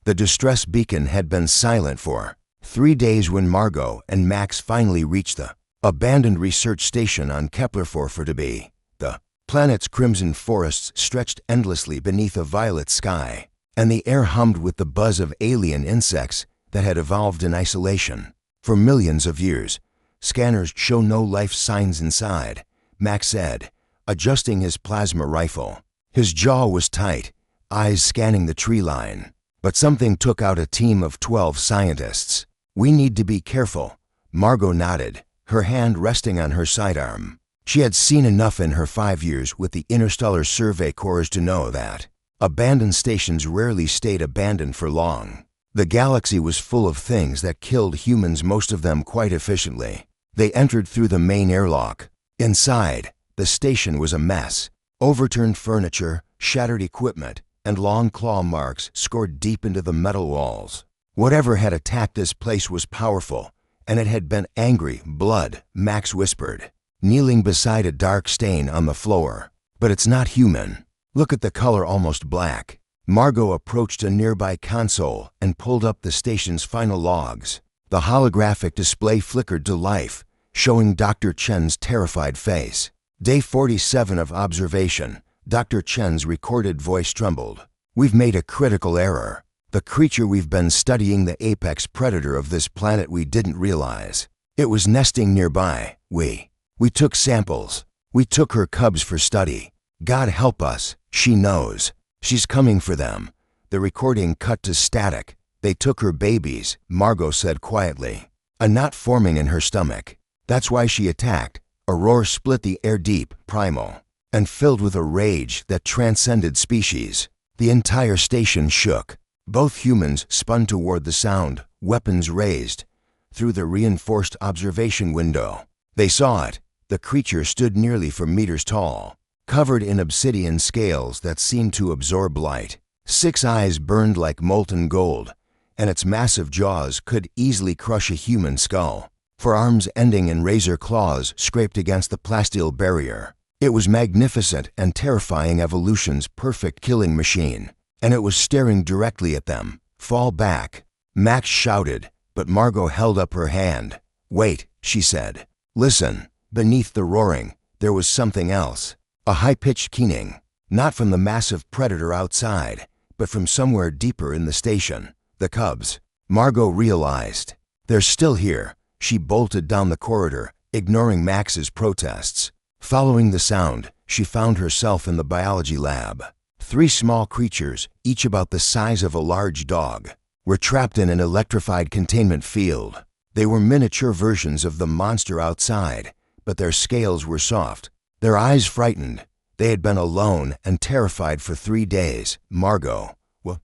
The distress beacon had been silent for 3 days when Margot and Max finally reached the abandoned research station on Kepler-4b. The planet's crimson forests stretched endlessly beneath a violet sky, and the air hummed with the buzz of alien insects that had evolved in isolation. For millions of years, scanners show no life signs inside, Max said, adjusting his plasma rifle. His jaw was tight, eyes scanning the tree line. But something took out a team of 12 scientists. We need to be careful. Margot nodded, her hand resting on her sidearm. She had seen enough in her 5 years with the Interstellar Survey Corps to know that abandoned stations rarely stayed abandoned for long. The galaxy was full of things that killed humans, most of them quite efficiently. They entered through the main airlock. Inside, the station was a mess. Overturned furniture, shattered equipment, and long claw marks scored deep into the metal walls. Whatever had attacked this place was powerful, and it had been angry blood, Max whispered, kneeling beside a dark stain on the floor. But it's not human. Look at the color, almost black. Margot approached a nearby console and pulled up the station's final logs. The holographic display flickered to life, showing Dr. Chen's terrified face. Day 47 of observation. Dr. Chen's recorded voice trembled. We've made a critical error. The creature we've been studying, the apex predator of this planet, we didn't realize. It was nesting nearby. We took samples. We took her cubs for study. God help us, she knows. She's coming for them. The recording cut to static. They took her babies, Margot said quietly, a knot forming in her stomach. That's why she attacked. A roar split the air, deep, primal, and filled with a rage that transcended species. The entire station shook. Both humans spun toward the sound, weapons raised. Through the reinforced observation window, they saw it. The creature stood nearly 4 meters tall, covered in obsidian scales that seemed to absorb light. 6 eyes burned like molten gold, and its massive jaws could easily crush a human skull. Forearms ending in razor claws scraped against the plasteel barrier. It was magnificent and terrifying, evolution's perfect killing machine, and it was staring directly at them. Fall back, Max shouted, but Margot held up her hand. Wait, she said. Listen. Beneath the roaring, there was something else. A high-pitched keening, not from the massive predator outside, but from somewhere deeper in the station. The cubs. Margot realized. They're still here. She bolted down the corridor, ignoring Max's protests. Following the sound, she found herself in the biology lab. 3 small creatures, each about the size of a large dog, were trapped in an electrified containment field. They were miniature versions of the monster outside, but their scales were soft, their eyes frightened. They had been alone and terrified for 3 days. Margot, what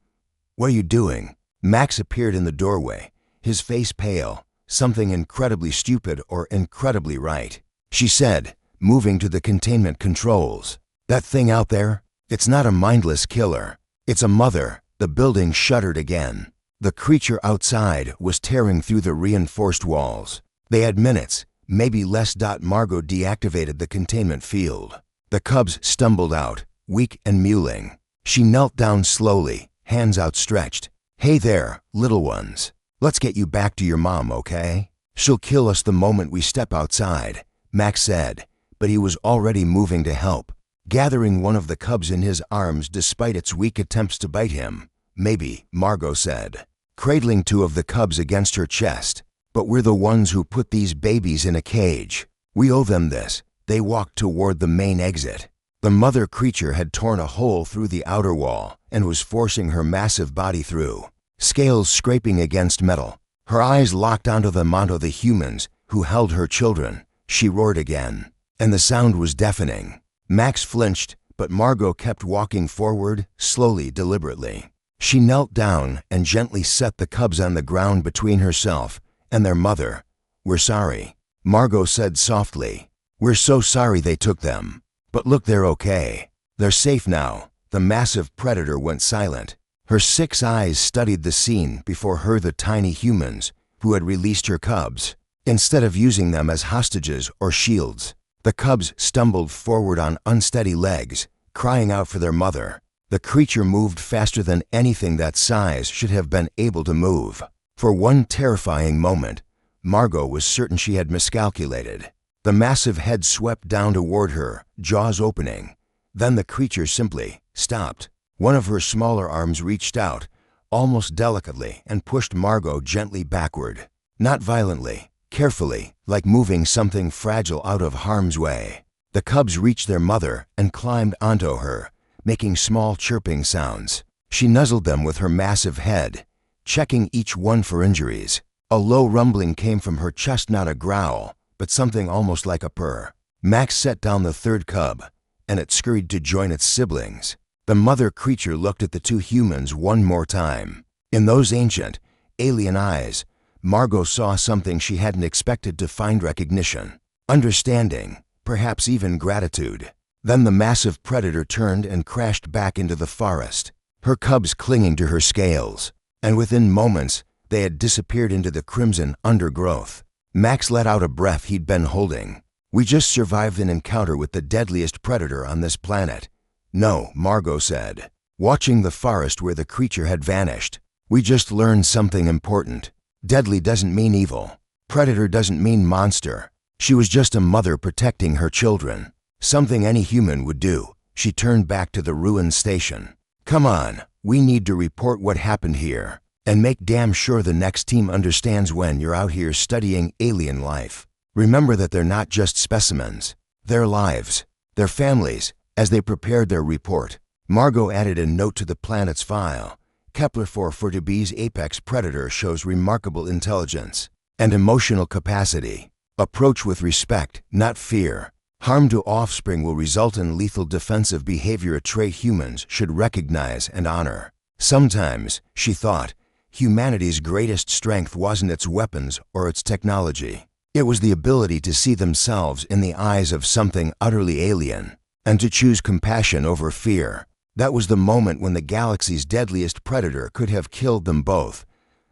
are you doing? Max appeared in the doorway, his face pale. Something incredibly stupid or incredibly right, she said, moving to the containment controls. That thing out there, it's not a mindless killer. It's a mother. The building shuddered again. The creature outside was tearing through the reinforced walls. They had minutes, maybe less. Margot deactivated the containment field. The cubs stumbled out, weak and mewling. She knelt down slowly, hands outstretched. Hey there, little ones. Let's get you back to your mom, okay? She'll kill us the moment we step outside, Max said, but he was already moving to help, gathering one of the cubs in his arms despite its weak attempts to bite him. Maybe, Margot said, cradling 2 of the cubs against her chest. But we're the ones who put these babies in a cage. We owe them this. They walked toward the main exit. The mother creature had torn a hole through the outer wall and was forcing her massive body through. Scales scraping against metal. Her eyes locked onto the humans who held her children. She roared again, and the sound was deafening. Max flinched, but Margot kept walking forward, slowly, deliberately. She knelt down and gently set the cubs on the ground between herself and their mother. We're sorry, Margot said softly. We're so sorry they took them. But look, they're okay. They're safe now. The massive predator went silent. Her 6 eyes studied the scene before her, the tiny humans who had released her cubs. Instead of using them as hostages or shields, the cubs stumbled forward on unsteady legs, crying out for their mother. The creature moved faster than anything that size should have been able to move. For one terrifying moment, Margot was certain she had miscalculated. The massive head swept down toward her, jaws opening. Then the creature simply stopped. One of her smaller arms reached out, almost delicately, and pushed Margot gently backward. Not violently, carefully, like moving something fragile out of harm's way. The cubs reached their mother and climbed onto her, making small chirping sounds. She nuzzled them with her massive head, checking each one for injuries. A low rumbling came from her chest, not a growl, but something almost like a purr. Max set down the third cub, and it scurried to join its siblings. The mother creature looked at the two humans one more time. In those ancient, alien eyes, Margot saw something she hadn't expected to find: recognition, understanding, perhaps even gratitude. Then the massive predator turned and crashed back into the forest, her cubs clinging to her scales, and within moments they had disappeared into the crimson undergrowth. Max let out a breath he'd been holding. "We just survived an encounter with the deadliest predator on this planet." "No," Margot said, watching the forest where the creature had vanished. "We just learned something important. Deadly doesn't mean evil. Predator doesn't mean monster. She was just a mother protecting her children. Something any human would do." She turned back to the ruined station. "Come on, we need to report what happened here, and make damn sure the next team understands when you're out here studying alien life. Remember that they're not just specimens. Their lives, their families." As they prepared their report, Margot added a note to the planet's file. Kepler-440b's apex predator shows remarkable intelligence and emotional capacity. Approach with respect, not fear. Harm to offspring will result in lethal defensive behavior, a trait humans should recognize and honor. Sometimes, she thought, humanity's greatest strength wasn't its weapons or its technology. It was the ability to see themselves in the eyes of something utterly alien, and to choose compassion over fear. That was the moment when the galaxy's deadliest predator could have killed them both,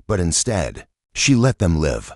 but instead, she let them live.